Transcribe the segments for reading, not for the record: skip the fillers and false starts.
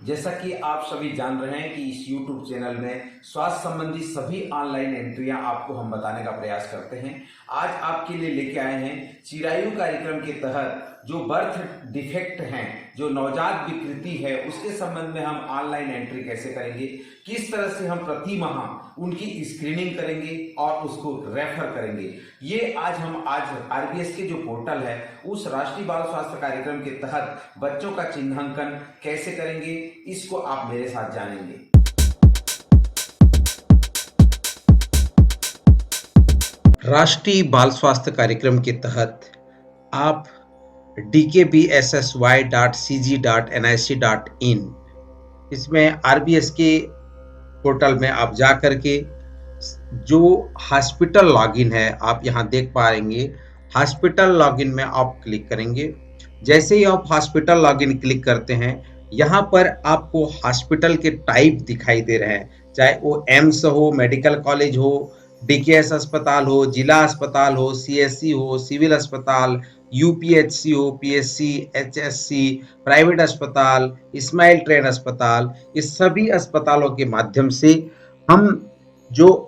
जैसा कि आप सभी जान रहे हैं कि इस YouTube चैनल में स्वास्थ्य संबंधी सभी ऑनलाइन एंट्रियां आपको हम बताने का प्रयास करते हैं। आज आपके लिए लेके आए हैं चिरायु कार्यक्रम के तहत जो बर्थ डिफेक्ट हैं, जो नवजात विकृति है, उसके संबंध में हम ऑनलाइन एंट्री कैसे करेंगे, किस तरह से हम प्रति माह उनकी स्क्रीनिंग करेंगे और उसको रेफर करेंगे। ये आज आरबीएस के जो पोर्टल है उस राष्ट्रीय बाल स्वास्थ्य कार्यक्रम के तहत बच्चों का चिन्हांकन कैसे करेंगे, इसको आप मेरे साथ जानेंगे। राष्ट्रीय बाल स्वास्थ्य कार्यक्रम के तहत आप dkbssy.cg.nic.in इसमें आरबीएस के पोर्टल में आप जा करके जो हॉस्पिटल लॉगिन है आप यहाँ देख पाएंगे। हॉस्पिटल लॉगिन में आप क्लिक करेंगे। जैसे ही आप हॉस्पिटल लॉगिन क्लिक करते हैं, यहाँ पर आपको हॉस्पिटल के टाइप दिखाई दे रहे हैं, चाहे वो एम्स हो, मेडिकल कॉलेज हो, डीकेएस अस्पताल हो, जिला अस्पताल हो, सीएससी हो, सिविल अस्पताल, यूपीएचसी हो, पीएससी, एचएससी, प्राइवेट अस्पताल, इस्माइल ट्रेन अस्पताल, इस सभी अस्पतालों के माध्यम से हम जो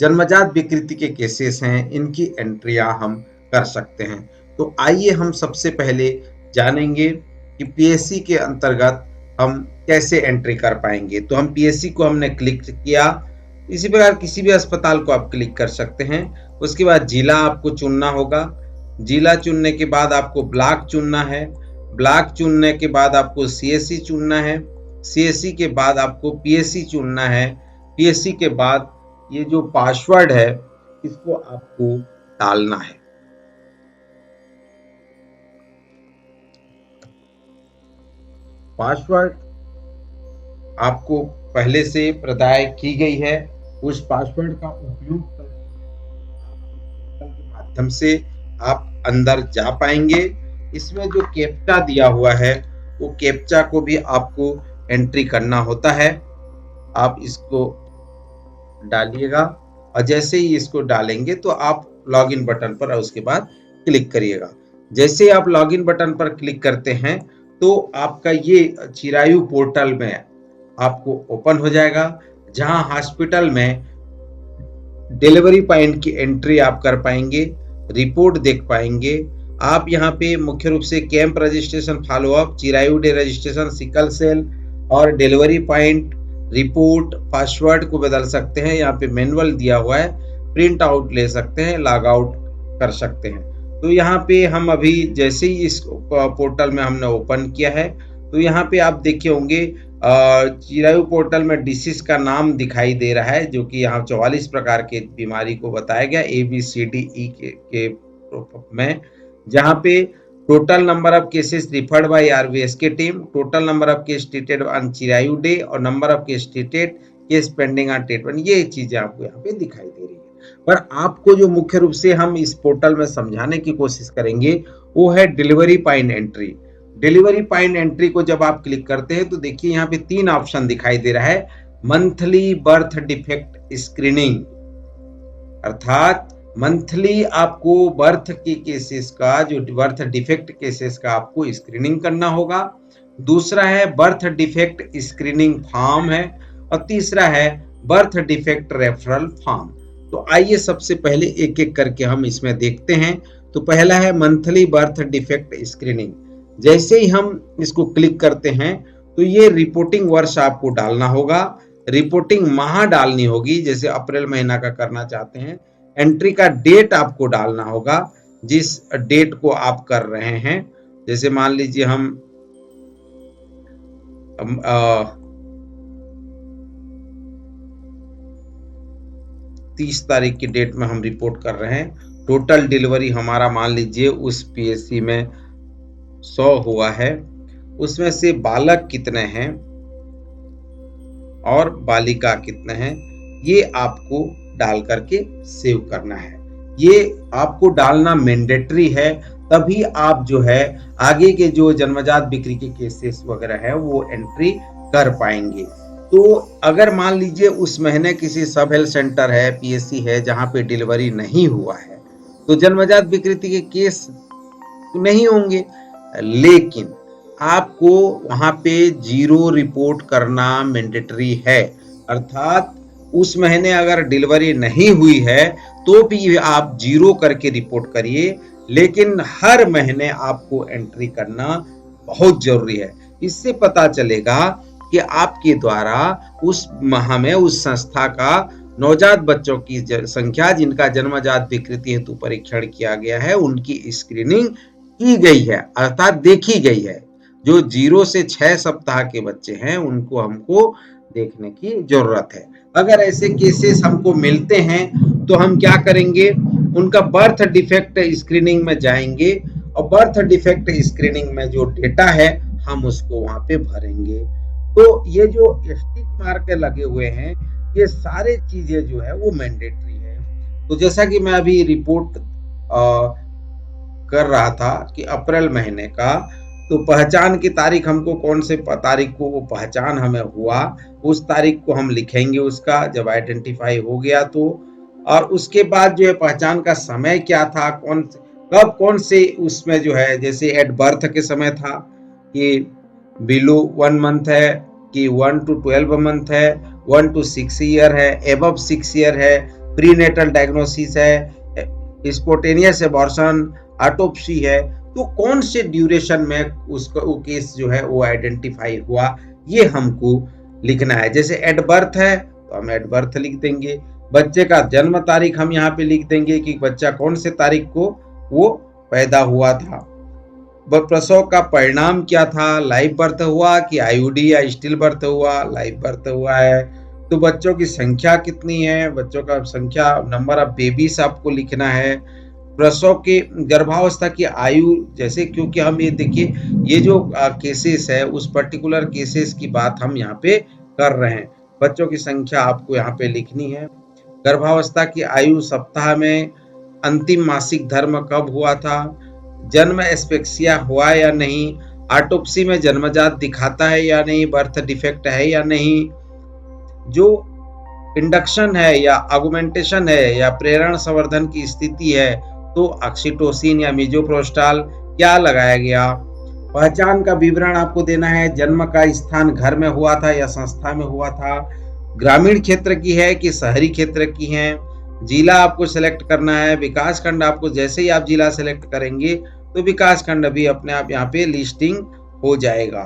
जन्मजात विकृति के केसेस हैं इनकी एंट्रियां हम कर सकते हैं। तो आइए हम सबसे पहले जानेंगे कि पीएससी के अंतर्गत हम कैसे एंट्री कर पाएंगे। तो हम पीएससी को हमने क्लिक किया, इसी प्रकार किसी भी अस्पताल को आप क्लिक कर सकते हैं। उसके बाद जिला आपको चुनना होगा। जिला चुनने के बाद आपको ब्लॉक चुनना है। ब्लॉक चुनने के बाद आपको सीएससी चुनना है। सीएससी के बाद आपको पीएससी चुनना है। पीएससी के बाद ये जो पासवर्ड है इसको आपको डालना है। पासवर्ड आपको पहले से प्रदाय की गई है, उस पासवर्ड का उपयोग के माध्यम से आप अंदर जा पाएंगे। इसमें जो कैप्चा दिया हुआ है वो कैप्चा को भी आपको एंट्री करना होता है। आप इसको डालिएगा और जैसे ही इसको डालेंगे तो आप लॉगिन बटन पर और उसके बाद क्लिक करिएगा। जैसे ही आप लॉगिन बटन पर क्लिक करते हैं तो आपका ये चिरायु पोर्टल में आपको ओपन हो जाएगा, जहां हॉस्पिटल में डिलीवरी पॉइंट की एंट्री आप कर पाएंगे, रिपोर्ट देख पाएंगे। आप यहाँ पे मुख्य रूप से camp registration, follow up, Chirayu day registration, sickle cell और डिलीवरी पॉइंट, रिपोर्ट, पासवर्ड को बदल सकते हैं। यहाँ पे मैनुअल दिया हुआ है, प्रिंट आउट ले सकते हैं, लॉग आउट कर सकते हैं। तो यहाँ पे हम अभी जैसे ही इस पोर्टल में हमने ओपन किया है तो यहाँ पे आप देखे होंगे चिरायु पोर्टल में डिसीज का नाम दिखाई दे रहा है, जो कि यहाँ 44 प्रकार के बीमारी को बताया गया ABCDE के में, जहाँ पे total number of cases referred by RBS के team, total number of case treated on Chirayu day और number of case treated, case pending on treatment, ये चीजें आपको यहाँ पे दिखाई दे रही है। पर आपको जो मुख्य रूप से हम इस पोर्टल में समझाने की कोशिश करेंगे वो है delivery point entry. Delivery point entry को जब आप क्लिक करते हैं तो देखिए यहाँ पे 3 ऑप्शन दिखाई दे रहा है। मंथली बर्थ डिफेक्ट स्क्रीनिंग, अर्थात मंथली आपको बर्थ के केसेस का, जो बर्थ डिफेक्ट केसेस का आपको स्क्रीनिंग करना होगा। दूसरा है बर्थ डिफेक्ट स्क्रीनिंग फॉर्म है और तीसरा है बर्थ डिफेक्ट रेफरल फॉर्म। तो आइए सबसे पहले एक एक करके हम इसमें देखते हैं। तो पहला है मंथली बर्थ डिफेक्ट स्क्रीनिंग। जैसे ही हम इसको क्लिक करते हैं तो ये रिपोर्टिंग वर्ष आपको डालना होगा, रिपोर्टिंग माह डालनी होगी, जैसे अप्रैल महीना का करना चाहते हैं। एंट्री का डेट आपको डालना होगा, जिस डेट को आप कर रहे हैं। जैसे मान लीजिए हम 30 तारीख की डेट में हम रिपोर्ट कर रहे हैं। टोटल डिलीवरी हमारा मान लीजिए उस पीएससी में 100 हुआ है, उसमें से बालक कितने हैं और बालिका कितने हैं, ये आपको डाल करके सेव करना है। ये आपको डालना मैंडेटरी है, तभी आप जो है आगे के जो जन्मजात बिक्री के केसेस वगैरह है वो एंट्री कर पाएंगे। तो अगर मान लीजिए उस महीने किसी सब हेल्थ सेंटर है, पीएससी है, जहां पे डिलीवरी नहीं हुआ है तो जन्मजात विकृति के केस नहीं होंगे। लेकिन आपको वहां पे 0 रिपोर्ट करना मैंडेटरी है। अर्थात उस महीने अगर डिलीवरी नहीं हुई है तो भी आप 0 करके रिपोर्ट करिए, लेकिन हर महीने आपको एंट्री करना बहुत जरूरी है। इससे पता चलेगा कि आपके द्वारा उस माह में उस संस्था का नवजात बच्चों की संख्या जिनका जन्मजात विकृति हेतु परीक्षण किया गया है उनकी स्क्रीनिंग की गई है, अर्थात देखी गई है। जो 0 से 6 सप्ताह के बच्चे हैं उनको हमको देखने की जरूरत है। अगर ऐसे केसेस हमको मिलते हैं तो हम क्या करेंगे, उनका बर्थ डिफेक्ट स्क्रीनिंग में जाएंगे और बर्थ डिफेक्ट स्क्रीनिंग में जो डेटा है हम उसको वहां पे भरेंगे। तो ये जो स्टिक मार्क लगे हुए हैं ये सारे चीजें जो है वो मैंडेटरी है। तो जैसा कि मैं अभी रिपोर्ट कर रहा था कि अप्रैल महीने का, तो पहचान की तारीख हमको कौन से तारीख को वो पहचान हमें हुआ उस तारीख को हम लिखेंगे उसका, जब आइडेंटिफाई हो गया तो। और उसके बाद जो है पहचान का समय क्या था, कौन से उसमें जो है, जैसे एट बर्थ के समय था कि बिलो 1 मंथ है कि 1 to 12 मंथ है, 1 to 6 ईयर है, एबव 6 ईयर है, प्रीनेटल डायग्नोसिस है, स्पोटेनियस एबॉर्शन, ऑटोप्सी है। तो कौन से ड्यूरेशन में उसका वो केस जो है वो आइडेंटिफाई हुआ ये हमको लिखना है। जैसे एट बर्थ है तो हम एट बर्थ लिख देंगे, बच्चे का जन्म तारीख हम यहाँ पे लिख देंगे कि बच्चा कौन से तारीख को वो पैदा हुआ था, प्रसव का परिणाम क्या था, लाइव बर्थ हुआ कि आईयूडी या स्टिल बर्थ हुआ, लाइव बर्थ हुआ है। तो बच्चों की संख्या कितनी है, बच्चों का संख्या, नंबर ऑफ बेबीज आपको लिखना है, प्रसव के गर्भावस्था की आयु, जैसे क्योंकि हम ये देखिए ये जो केसेस है उस पर्टिकुलर केसेस की बात हम यहाँ पे कर रहे हैं। बच्चों की संख्या आपको यहाँ पे लिखनी है, गर्भावस्था की आयु, सप्ताह में अंतिम मासिक धर्म कब हुआ था, जन्म एस्पेक्सिया हुआ या नहीं, ऑटोप्सी में जन्मजात दिखाता है या नहीं, बर्थ डिफेक्ट है या नहीं, जो इंडक्शन है या ऑगमेंटेशन है या प्रेरण संवर्धन की स्थिति है तो ऑक्सीटोसिन या मिजोप्रोस्टाल क्या लगाया गया, पहचान का विवरण आपको देना है, जन्म का स्थान घर में हुआ था या संस्था में हुआ था, ग्रामीण क्षेत्र की है कि शहरी क्षेत्र की है, जिला आपको सेलेक्ट करना है, विकास खंड आपको, जैसे ही आप जिला सेलेक्ट करेंगे तो विकास खंड भी अपने आप यहाँ पे लिस्टिंग हो जाएगा।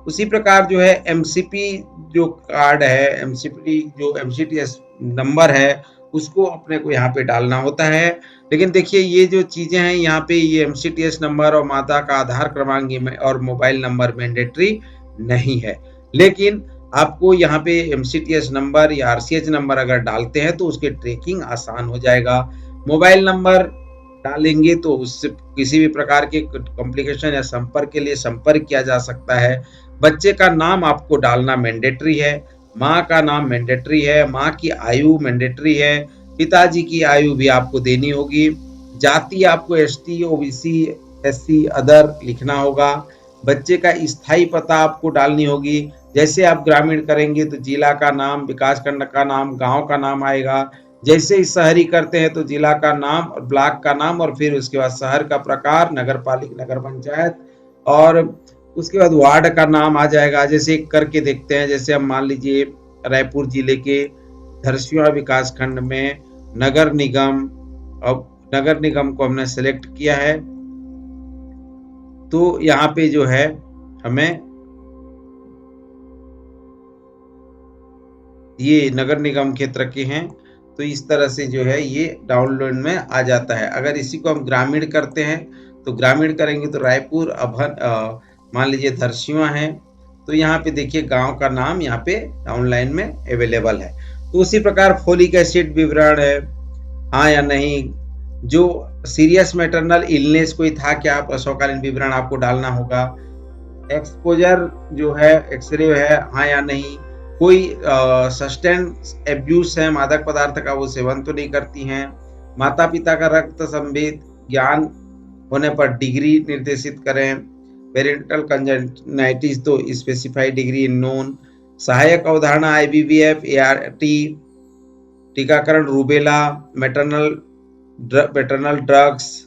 उसी प्रकार जो है एमसीपी जो कार्ड है, एमसीपी जो एमसीटीएस नंबर है उसको अपने को यहाँ पे डालना होता है। लेकिन देखिए ये जो चीजें हैं यहाँ पे, ये एमसीटीएस नंबर और माता का आधार क्रमांक और मोबाइल नंबर मैंडेटरी नहीं है, लेकिन आपको यहाँ पे एमसीटीएस नंबर या आरसीएच नंबर अगर डालते हैं तो उसके ट्रैकिंग आसान हो जाएगा। मोबाइल नंबर डालेंगे तो उससे किसी भी प्रकार के कॉम्प्लिकेशन या संपर्क के लिए संपर्क किया जा सकता है। बच्चे का नाम आपको डालना मैंडेटरी है, माँ का नाम मैंडेटरी है, माँ की आयु मैंडेटरी है, पिताजी की आयु भी आपको देनी होगी, जाति आपको एसटी, ओबीसी, एससी, अदर लिखना होगा, बच्चे का स्थायी पता आपको डालनी होगी। जैसे आप ग्रामीण करेंगे तो जिला का नाम, विकास खंड का नाम, गांव का नाम आएगा। जैसे ही शहरी करते हैं तो जिला का नाम और ब्लॉक का नाम और फिर उसके बाद शहर का प्रकार, नगर पालिका, नगर पंचायत, और उसके बाद वार्ड का नाम आ जाएगा। जैसे करके देखते हैं, जैसे हम मान लीजिए रायपुर जिले के धरसिया विकास खंड में नगर निगम, अब नगर निगम को हमने सेलेक्ट किया है तो यहाँ पे जो है हमें ये नगर निगम क्षेत्र के हैं तो इस तरह से जो है ये डाउनलोड में आ जाता है। अगर इसी को हम ग्रामीण करते हैं तो ग्रामीण करेंगे तो रायपुर, अभन, मान लीजिए धरसिया है तो यहाँ पे देखिए गांव का नाम यहाँ पे ऑनलाइन में अवेलेबल है। तो उसी प्रकार फोलिक एसिड विवरण है, हाँ या नहीं, जो सीरियस मैटरनल इलनेस कोई था क्या, प्रसवकालीन विवरण आपको डालना होगा, एक्सपोजर जो है एक्सरे है हाँ या नहीं, कोई सस्टेन एब्यूज है, मादक पदार्थ का वो सेवन तो नहीं करती हैं, माता पिता का रक्त संबंधित ज्ञान होने पर डिग्री निर्देशित करें, पेरेंटल कंजंक्टिवाइटिस तो स्पेसिफाइड डिग्री इन नोन, सहायक अवधारणा आईवीवीएफ, एआरटी, टीकाकरण रूबेला, मैटरनल ड्रग्स,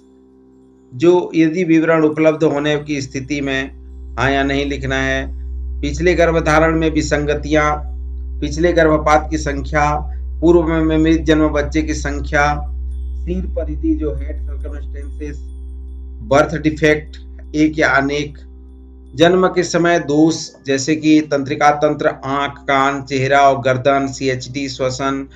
जो यदि विवरण उपलब्ध होने की स्थिति में हाँ या नहीं लिखना है। पिछले गर्भधारण में विसंगतियां, पिछले गर्भपात की संख्या, पूर्व में मृत जन्म बच्चे की संख्या, सिर परिधि जो हेड सर्कमस्टेंसेस, बर्थ डिफेक्ट एक या अनेक, जन्म के समय दोष जैसे कि तंत्रिका तंत्र, आंख, कान, चेहरा और गर्दन, CHD, श्वसन,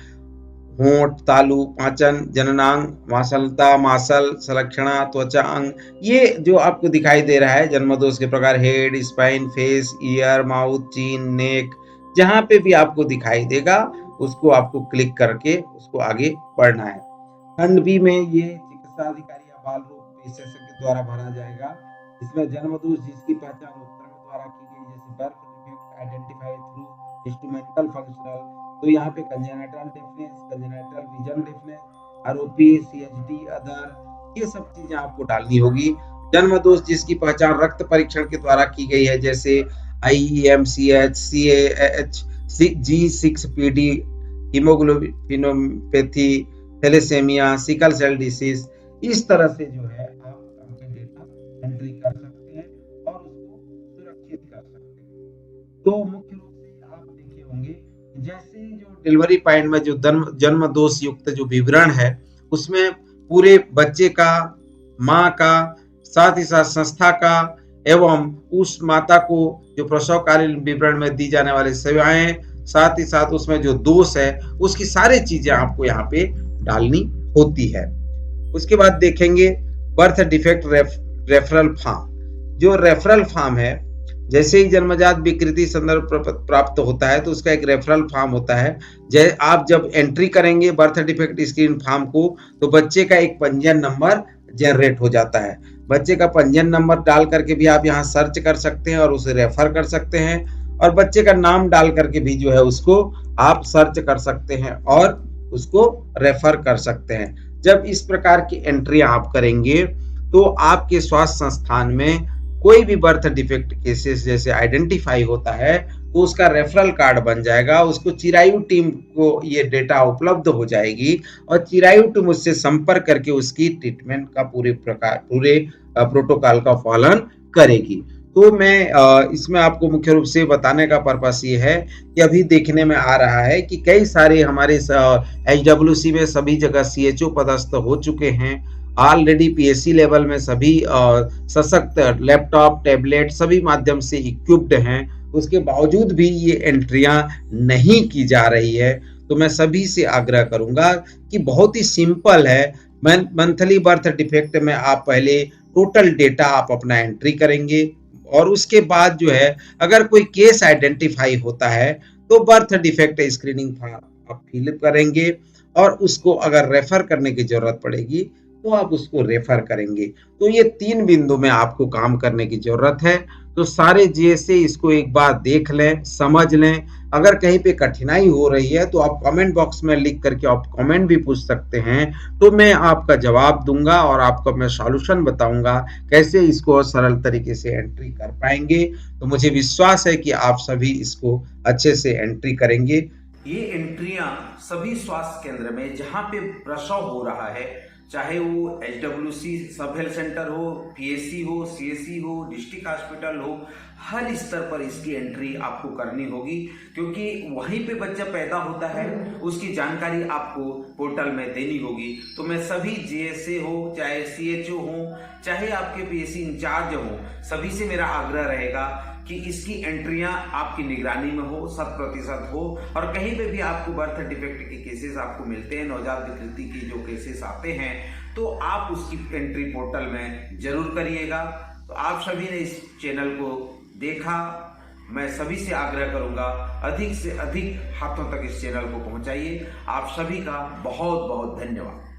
होंठ, तालु, पाचन, जननांग, मासलता, मासल, संलक्षणा, त्वचा अंग, ये जो आपको दिखाई दे रहा है जन्म दोष के प्रकार, head, spine, face, year, mouth, चीन, नेक, जहां पे भी आपको दिखाई देगा उसको आपको क्लिक करके उसको आगे बढ़ना है। खंड बी में ये चिकित्सा अधिकारी या बाल रोग विशेषज्ञ द्वारा भरा जाएगा। इसमें जन्म दोष जिसकी पहचान उपकरण द्वारा की गई, जैसे birth defect identified through instrumental functional, तो यहाँ पे congenital deafness, congenital vision deafness, ROP, CHD, other, ये सब चीजें आपको डालनी होगी। जन्म दोष जिसकी पहचान रक्त परीक्षण के द्वारा की गई है, जैसे IEMCH, CAH, G6PD, haemoglobinopathy, thalassaemia, sickle cell disease, इस तरह से जो है आप अपने डेटा एंट्री कर सकते हैं और उसको सुरक्षित कर सकते हैं। तो मुख्य रूप से आप देखे होंगे जैसे जो डिलीवरी पॉइंट में जो जन्म दोष युक्त जो विवरण है उसमें पूरे बच्चे का, माँ का, साथ ही साथ संस्था का एवं उस माता को जो प्रसवकालीन विवरण में दी जाने वाली सेवाएं, साथ ही साथ उसमें जो दोष है उसकी सारी चीजें आपको यहाँ पे डालनी होती है। उसके बाद देखेंगे बर्थ डिफेक्ट रेफरल फॉर्म। जो रेफरल फॉर्म है, जैसे ही जन्मजात विकृति संदर्भ प्राप्त होता है तो उसका एक रेफरल फॉर्म होता है। आप जब एंट्री करेंगे बर्थ डिफेक्ट स्क्रीन फॉर्म को तो बच्चे का एक पंजीयन नंबर जनरेट हो जाता है। बच्चे का पंजीयन नंबर डाल करके भी आप यहाँ सर्च कर सकते हैं और उसे रेफर कर सकते हैं, और बच्चे का नाम डाल करके भी जो है उसको आप सर्च कर सकते हैं और उसको रेफर कर सकते हैं। जब इस प्रकार की एंट्री आप करेंगे तो आपके स्वास्थ्य संस्थान में कोई भी बर्थ डिफेक्ट केसेस जैसे आइडेंटिफाई होता है तो उसका रेफरल कार्ड बन जाएगा, उसको चिरायु टीम को ये डेटा उपलब्ध हो जाएगी और चिरायु टीम उससे संपर्क करके उसकी ट्रीटमेंट का पूरे प्रोटोकॉल का पालन करेगी। तो मैं इसमें आपको मुख्य रूप से बताने का पर्पस ये है कि अभी देखने में आ रहा है कि कई सारे हमारे HWC में सभी जगह CHO पदस्थ हो चुके हैं। ऑलरेडी PSC लेवल में सभी सशक्त लैपटॉप, टैबलेट सभी माध्यम से इक्विप्ड हैं, उसके बावजूद भी ये एंट्रियां नहीं की जा रही है। तो मैं सभी से आग्रह करूंगा कि बहुत ही सिंपल है। मंथली बर्थ डिफेक्ट में आप पहले टोटल डेटा आप अपना एंट्री करेंगे और उसके बाद जो है अगर कोई केस आइडेंटिफाई होता है तो बर्थ डिफेक्ट स्क्रीनिंग फॉर्म आप फिल करेंगे और उसको अगर रेफर करने की जरूरत पड़ेगी तो आप उसको रेफर करेंगे। तो ये 3 बिंदु में आपको काम करने की जरूरत है। तो सारे GSA इसको एक बार देख लें, समझ लें। अगर कहीं पे कठिनाई हो रही है तो आप कमेंट बॉक्स में लिख करके आप कमेंट भी पूछ सकते हैं, तो मैं आपका जवाब दूंगा और आपको मैं सॉल्यूशन बताऊंगा कैसे इसको सरल तरीके से एंट्री कर पाएंगे। तो मुझे विश्वास है कि आप सभी इसको अच्छे से एंट्री करेंगे। ये एंट्रियां सभी स्वास्थ्य केंद्र में जहां पे प्रसव हो रहा है, चाहे वो HWC सब हेल्थ सेंटर हो, PSC हो, CSC हो, डिस्ट्रिक्ट हॉस्पिटल हो, हर स्तर पर इसकी एंट्री आपको करनी होगी, क्योंकि वहीं पे बच्चा पैदा होता है, उसकी जानकारी आपको पोर्टल में देनी होगी। तो मैं सभी GSA हो, चाहे CHO हो, चाहे आपके PSC इंचार्ज हो, सभी से मेरा आग्रह रहेगा कि इसकी एंट्रियां आपकी निगरानी में हो, 100% हो। और कहीं पे भी आपको बर्थ डिफेक्ट के केसेस आपको मिलते हैं, नवजात विकृति के जो केसेस आते हैं, तो आप उसकी एंट्री पोर्टल में जरूर करिएगा। तो आप सभी ने इस चैनल को देखा, मैं सभी से आग्रह करूंगा अधिक से अधिक हाथों तक इस चैनल को पहुंचाइए। आप सभी का बहुत बहुत धन्यवाद।